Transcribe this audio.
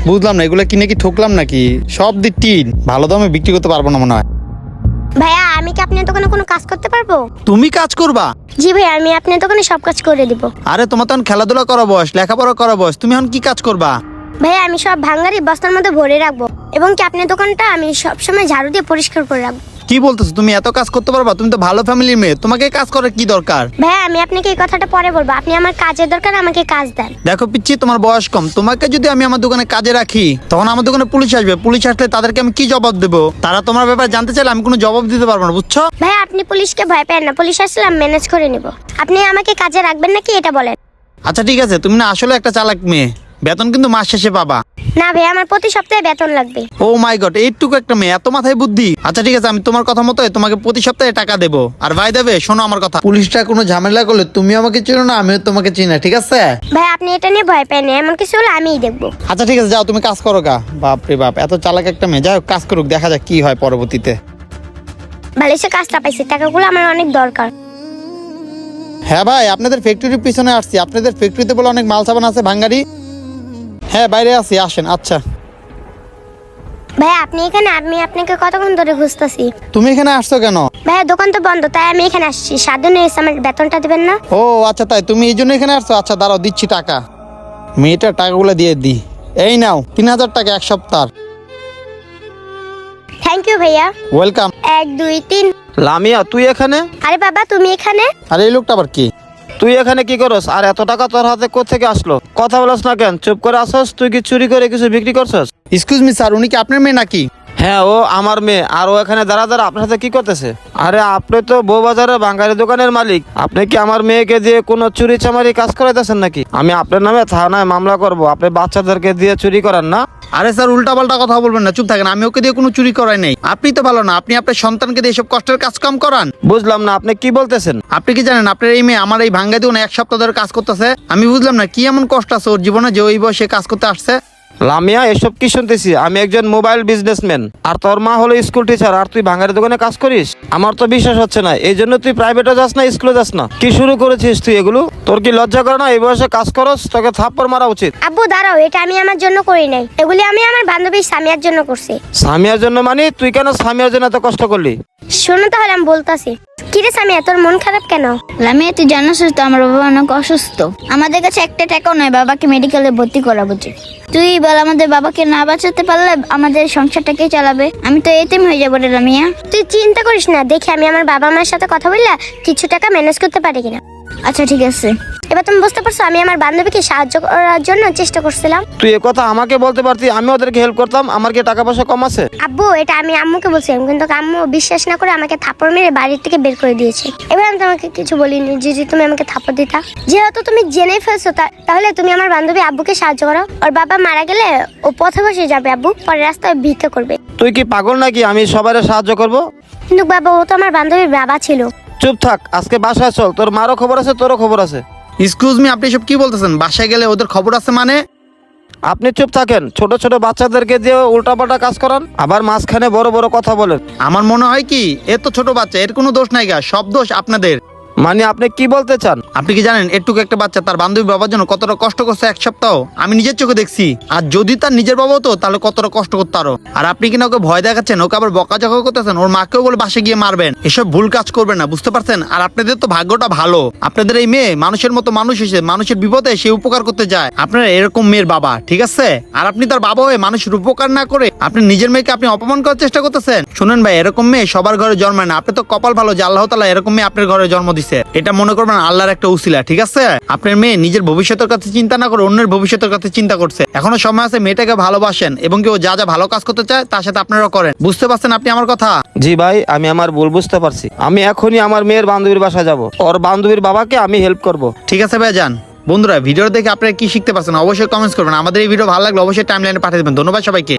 বুঝলাম না, এগুলো কিনে কি ঠকলাম নাকি? সব দিক টিন, ভালো দামে বিক্রি করতে পারবো না মনে হয়। ভাইয়া আমি কি আপনার দোকানে কোনো কাজ করতে পারবো? তুমি কাজ করবা? জি ভাইয়া, আমি আপনার দোকানে সব কাজ করে দিব। আরে তোমার তখন খেলাধুলা করা বয়স, লেখাপড়া করা বয়স, তুমি এখন কি কাজ করবা? ভাইয়া আমি সব ভাঙারি বস্তার মধ্যে ভরে রাখবো, এবং কি আপনার দোকানটা আমি সবসময় ঝাড়ু দিয়ে পরিষ্কার করে রাখবো। কি বলতেছো? তুমি এত কাজ করতে পারবা? তুমি তো ভালো ফ্যামিলির মেয়ে, তোমাকে কাজ করার কি দরকার? ভাইয়া আমি আপনাকে এই কথাটা পরে বলবো, আপনি আমার কাজের দরকার, আমাকে কাজ দেন। দেখো পিচ্ছি, তোমার বয়স কম, তোমাকে যদি আমি আমার দোকানে কাজে রাখি তখন আমার দোকানে পুলিশ আসবে, পুলিশ আসলে তাদেরকে আমি কি জবাব দেবো? তারা তোমার ব্যাপারে জানতে চাইলে আমি কোনো জবাব দিতে পারবো না, বুঝছো? ভাইয়া আপনি পুলিশকে ভয় পেন না, পুলিশ আসলে আমি ম্যানেজ করে নিব। আপনি আমাকে কাজে রাখবেন নাকি এটা বলেন। আচ্ছা ঠিক আছে, তুমি না আসলে একটা চালাক মেয়ে, বেতন কিন্তু মাস শেষে পাবা। না ভাইয়া, আমার প্রতি সপ্তাহে বেতন লাগবে। ও মাই গড, এইটুকু একটা মেয়ে, এত মাথায় বুদ্ধি। আচ্ছা ঠিক আছে, আমি তোমার কথা মতো তোমাকে প্রতি সপ্তাহে টাকা দেবো। আর ভাই দেবে, শোনো আমার কথা, পুলিশটা কোনো ঝামেলা করলে তুমি আমাকে চিনো না, আমিও তোমাকে চিনি না, ঠিক আছে? ভাই আপনি এটা নিয়ে ভয় পেন না, এমন কিছু হলে আমিই দেখবো। আচ্ছা ঠিক আছে, যাও তুমি কাজ করো গা। বাপ রে বাপ, এত চালাক একটা মেয়ে। যাই হোক, কাজ করুক, দেখা যাক কি হয় পরবর্তীতে। ভালো সে কাজটা পাইছি, টাকাগুলো আমার অনেক দরকার। হ্যাঁ ভাই, আপনাদের ফ্যাক্টরির পিছনে আসছি। আপনাদের ফ্যাক্টরিতে বলে অনেক মাল সাবান আছে ভাঙ্গারি। হ্যাঁ বাইরে আছি, আসেন। আচ্ছা ভাই আপনি এখানে? আমি আপনাকে কতক্ষণ ধরে খুঁজতেছি। তুমি এখানে আসছো কেন? ভাইয়া দোকান তো বন্ধ, তাই আমি এখানে আসছি। 7 দিন হয়েছে, আমার বেতনটা দিবেন না? ও আচ্ছা, তাই তুমি এই জন্য এখানে আসছো? আচ্ছা দাঁড়াও, দিচ্ছি টাকা। মেয়েটার টাকাগুলো দিয়ে দিই। এই নাও 3000 টাকা এক সপ্তাহ। থ্যাংক ইউ ভাইয়া। ওয়েলকাম। 1 2 3। লামিয়া তুই এখানে? আরে বাবা তুমি এখানে? আর এই লোকটা আবার কি? তুই এখানে কি করস? আর এত টাকা তোর হাতে কোত্থেকে আসলো? কথা বলস না কেন? চুপ করে আসস? তুই কি চুরি করে কিছু বিক্রি করছস? এক্সকিউজ মি স্যার, উনি কি আপনার মেয়ে নাকি? হ্যাঁ, ও আমার মেয়ে। আর ও এখানে দাঁড়া দাঁড়া আপনার সাথে কি করতেছে? আরে আপনি তো বউবাজারের বাঙালি দোকানের মালিক, আপনি কি আমার মেয়েকে দিয়ে কোনো চুরি চামারি কাজ করাইতেছেন নাকি? আমি আপনার নামে থানায় মামলা করব। আপনি বাচ্চাদেরকে দিয়ে চুরি করেন না? আরে স্যার, উল্টাপাল্টা কথা বলবেন না, চুপ থাকেন। আমি ওকে দিয়ে কোনো চুরি করাই নাই। আপনি তো ভালো না, আপনি আপনার সন্তানকে দিয়ে এসব কষ্টের কাজ কাম করান। বুঝলাম না, আপনি কি বলতেছেন? আপনি কি জানেন আপনার এই মেয়ে আমার এই ভাঙ্গা দিয়ে এক সপ্তাহ ধরে কাজ করতেছে? আমি বুঝলাম না কি এমন কষ্ট আছে ওর জীবনে যে ওই বয়সে কাজ করতে আসছে। লামিয়া এসব কি শুনতেছি? আমি একজন মোবাইল বিজনেসম্যান, আর তোর মা হলো স্কুল টিচার, আর তুই ভাঙারি দোকানে কাজ করিস? আমার তো বিশ্বাস হচ্ছে না। এই জন্য তুই প্রাইভেটে যাস না, স্কুলে যাস না? কি শুরু করেছিস তুই এগুলো? তোর কি লজ্জা করে না? এই বয়সে কাজ করস? তোকে থাপ্পড় মারা উচিত। আব্বু দাঁড়াও, এটা আমি আমার জন্য করি নাই, এগুলি আমি আমার বান্ধবী সামিয়ার জন্য করছি। সামিয়ার জন্য? মানে তুই কেন সামিয়ার জন্য এত কষ্ট করলি? শোনো তাহলে আমি বলতাছি। কিরে সামিয়া, তোর মন খারাপ কেন? লামিয়া তুই জানাস তো আমার বাবা অনেক অসুস্থ, আমাদের কাছে একটা টাকাও নয় বাবাকে মেডিকেলে ভর্তি করাবো। তুই বল, আমাদের বাবাকে না বাঁচাতে পারলে আমাদের সংসারটাকে চালাবে? আমি তো এতিম হয়ে যাবো রে লামিয়া। তুই চিন্তা করিস না, দেখি আমি আমার বাবা মার সাথে কথা বললে কিছু টাকা ম্যানেজ করতে পারি কিনা। আচ্ছা ঠিক আছে। এবার তুমি বুঝতে পারছো আমি আমার বান্ধবীকে সাহায্য করার জন্য চেষ্টা করছিলাম। তুই এ কথা আমাকে বলতে পারতি, আমি ওদেরকে হেল্প করতাম। আমার কি টাকা পয়সা কম আছে? আব্বু এটা আমি আম্মুকে বলছিলাম, কিন্তু আম্মু বিশ্বাস না করে আমাকে থাপ্পড় মেরে বাড়ির থেকে বের করে দিয়েছে। এবার আমি তোমাকে কিছু বলিনি, যদি তুমি আমাকে থাপ্পড় দিতা। যেহেতু তুমি জেনেই ফেলছো, তাহলে তুমি আমার বান্ধবী আব্বুকে সাহায্য করো। ওর বাবা মারা গেলে ও পথে বসে যাবে আব্বু, পরে রাস্তায় ভিক্ষা করবে। তুই কি পাগল নাকি আমি সবাই সাহায্য করব? কিন্তু বাবা ও তো আমার বান্ধবীর বাবা ছিল। চুপ থাক, আজকে বাসায় চল। তোর মারও খবর আছে, তোরও খবর আছে। এক্সকিউজ মি, আপনি সব কি বলতেছেন? বাসায় গেলে ওদের খবর আছে মানে? আপনি চুপ থাকেন। ছোট ছোট বাচ্চাদেরকে দিয়ে উল্টাপাল্টা কাজ করান, আবার মাঝখানে বড় বড় কথা বলেন। আমার মনে হয় কি এ তো ছোট বাচ্চা, এর কোনো দোষ নাই গা, সব দোষ আপনাদের। মানে আপনি কি বলতে চান? আপনি কি জানেন এটুকু একটা বাচ্চা তার বান্ধবী বাবার জন্য কতটা কষ্ট করছে এক সপ্তাহ? আমি নিজের চোখে দেখছি। আর যদি তার নিজের বাবা হতো তাহলে কতটা কষ্ট করতো আরো। আর আপনি কিনা ওকে ভয় দেখাচ্ছেন, ওকে আবার বকাঝকা করতেছেন, ওর মাকেও বলে বাসে গিয়ে মারবেন। এসব ভুল কাজ করবেন না, বুঝতে পারছেন? আর আপনাদের তো ভাগ্যটা ভালো, আপনাদের এই মেয়ে মানুষের মতো মানুষ এসে মানুষের বিপদে সে উপকার করতে যায়। আপনারা এরকম মেয়ের বাবা, ঠিক আছে? আর আপনি তার বাবা হয়ে মানুষের উপকার না করে আপনি নিজের মেয়েকে আপনি অপমান করার চেষ্টা করতেছেন। শুনেন ভাই, এরকম মেয়ে সবার ঘরে জন্মায় না। আপনি তো কপাল ভালো যে আল্লাহ তাআলা এরকম মেয়ে আপনার ঘরে জন্ম দিছে। এটা মনে করবেন আল্লাহর একটা উসিলা, ঠিক আছে? আপনার মেয়ে নিজের ভবিষ্যতের কথা চিন্তা না করে অন্যের ভবিষ্যতের কথা চিন্তা করছে। এখনো সময় আছে, মেয়েটাকে ভালোবাসেন এবং কেউ যা যা ভালো কাজ করতে চায় তার সাথে আপনারা করেন। বুঝতে পারছেন আপনি আমার কথা? জি ভাই, আমি আমার ভুল বুঝতে পারছি। আমি এখনই আমার মেয়ের বান্ধবীর বাসায় যাব। ওর বান্ধবীর বাবাকে আমি হেল্প করব। ঠিক আছে ভাই, যান। বন্ধুরা, ভিডিও দেখে আপনারা কি শিখতে পারছেন অবশ্যই কমেন্টস করবেন। আমাদের এই ভিডিও ভালো লাগলে অবশ্যই টাইমলাইনে পাঠিয়ে দেবেন। ধন্যবাদ সবাইকে।